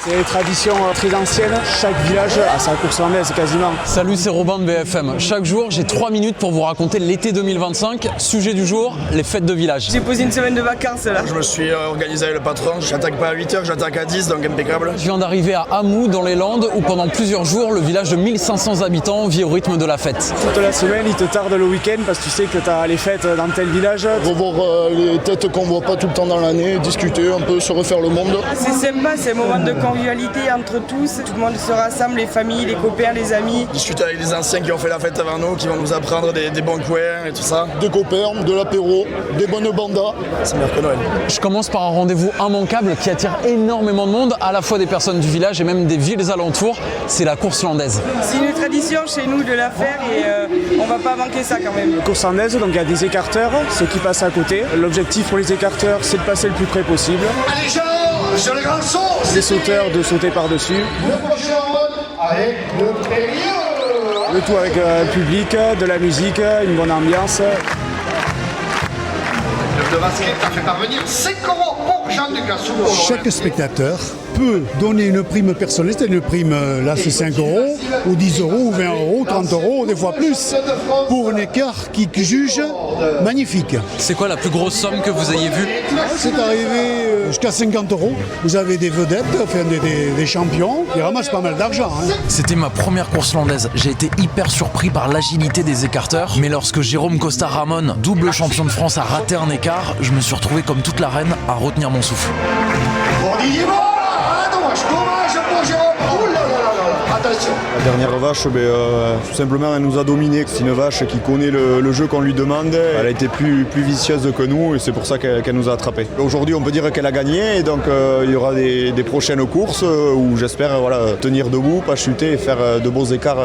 C'est une tradition très ancienne. Chaque village a sa course landaise quasiment. Salut, c'est Robin de BFM. Chaque jour, j'ai 3 minutes pour vous raconter l'été 2025. Sujet du jour, les fêtes de village. J'ai posé une semaine de vacances là. Je me suis organisé avec le patron. J'attaque pas à 8h, j'attaque à 10, donc impeccable. Je viens d'arriver à Hamou, dans les Landes, où pendant plusieurs jours, le village de 1500 habitants vit au rythme de la fête. Toute la semaine, il te tarde le week-end parce que tu sais que tu as les fêtes dans tel village. Revoir les têtes qu'on voit pas tout le temps dans l'année, discuter un peu, se refaire le monde. C'est sympa, c'est un moment de convivialité entre tous. Tout le monde se rassemble, les familles, les copains, les amis. Discuter avec les anciens qui ont fait la fête avant nous, qui vont nous apprendre des bons coins et tout ça. Des copains, de l'apéro, des bonnes bandas. C'est meilleur que Noël. Je commence par un rendez-vous immanquable qui attire énormément de monde, à la fois des personnes du village et même des villes alentours. C'est la course landaise. C'est une tradition chez nous de la faire et on va pas manquer ça quand même. Course landaise, donc il y a des écarteurs, ceux qui passent à côté. L'objectif pour les écarteurs, c'est de passer le plus près possible. Allez gens, sur le grand son. Les sauteurs de sauter par-dessus. Le prochain mode avec le périlleux. Le tout avec un public, de la musique, une bonne ambiance. Le basket a fait parvenir 5 € pour Jean de Cassou. Chaque spectateur peut donner une prime personnelle, c'est une prime, là c'est 5 €, ou 10 €, ou 20 €, 30 €, des fois plus, pour un écart qui juge magnifique. C'est quoi la plus grosse somme que vous ayez vue? C'est arrivé jusqu'à 50 €. Vous avez des vedettes, enfin des champions, qui ramassent pas mal d'argent. C'était ma première course landaise. J'ai été hyper surpris par l'agilité des écarteurs. Mais lorsque Jérôme Costa Ramon, double champion de France, a raté un écart, je me suis retrouvé comme toute l'arène à retenir mon souffle. Dommage pour Jérôme. Ouh là là là là. Attention. La dernière vache, tout simplement, elle nous a dominé. C'est une vache qui connaît le jeu qu'on lui demande. Elle a été plus vicieuse que nous et c'est pour ça qu'elle nous a attrapés. Aujourd'hui, on peut dire qu'elle a gagné et donc il y aura des prochaines courses où j'espère tenir debout, pas chuter et faire de beaux écarts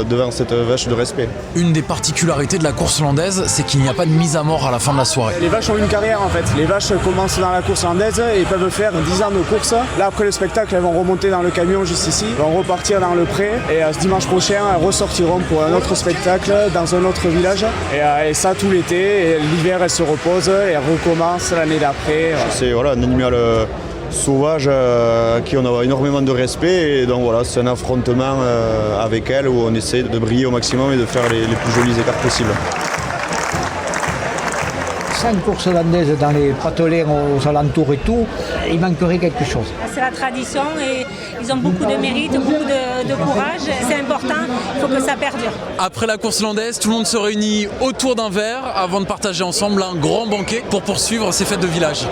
devant cette vache de respect. Une des particularités de la course landaise, c'est qu'il n'y a pas de mise à mort à la fin de la soirée. Les vaches ont une carrière en fait. Les vaches commencent dans la course landaise et peuvent faire 10 ans de course. Là, après le spectacle, elles vont remonter dans le camion juste ici, vont repartir dans le pré et ce dimanche prochain, elles ressortiront pour un autre spectacle dans un autre village. Et ça tout l'été. Et l'hiver, elles se reposent et elles recommencent l'année d'après. C'est un animal sauvage à qui on a énormément de respect et donc voilà, c'est un affrontement avec elle où on essaie de briller au maximum et de faire les plus jolis écarts possibles. Sans course landaise dans les patelins aux alentours et tout, il manquerait quelque chose. C'est la tradition et ils ont beaucoup de mérite, beaucoup de courage. C'est important, il faut que ça perdure. Après la course landaise, tout le monde se réunit autour d'un verre avant de partager ensemble un grand banquet pour poursuivre ces fêtes de village.